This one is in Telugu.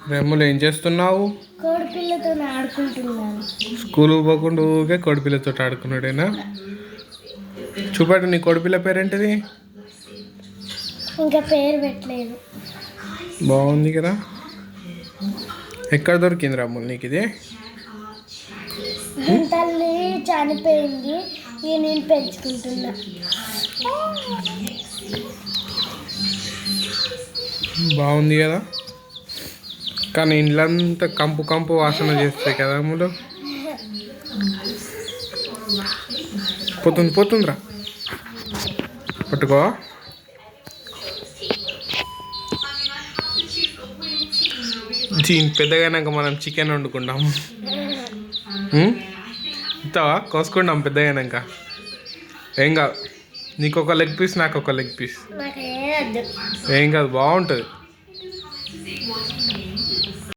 రెమ్ములు ఏం చేస్తున్నావు? కోడిపిల్లతో ఆడుకుంటున్నాను. స్కూల్ పోకుండా ఊరికే కోడిపిల్లతో ఆడుకున్నాడేనా? చూపండి, నీ కోడిపిల్ల పేరేంటిది? ఇంకా పేరు పెట్టలేదు. బాగుంది కదా. ఎక్కడ దొరికింది రమ్ములు నీకు ఇది? తల్లి చనిపోయింది, నేను పెంచుకుంటున్నా. బాగుంది కదా, కానీ ఇండ్లంతా కంపు కంపు వాసన చేస్తాయి కదా అమ్ములు. పోతుందిరా, పట్టుకో. పెద్దగానాక మనం చికెన్ వండుకుంటాం. ఇంతవా కోసుకుంటాం పెద్దగానాక. ఏం కాదు, నీకు ఒక లెగ్ పీస్, నాకు ఒక లెగ్ పీస్. ఏం కాదు, బాగుంటుంది.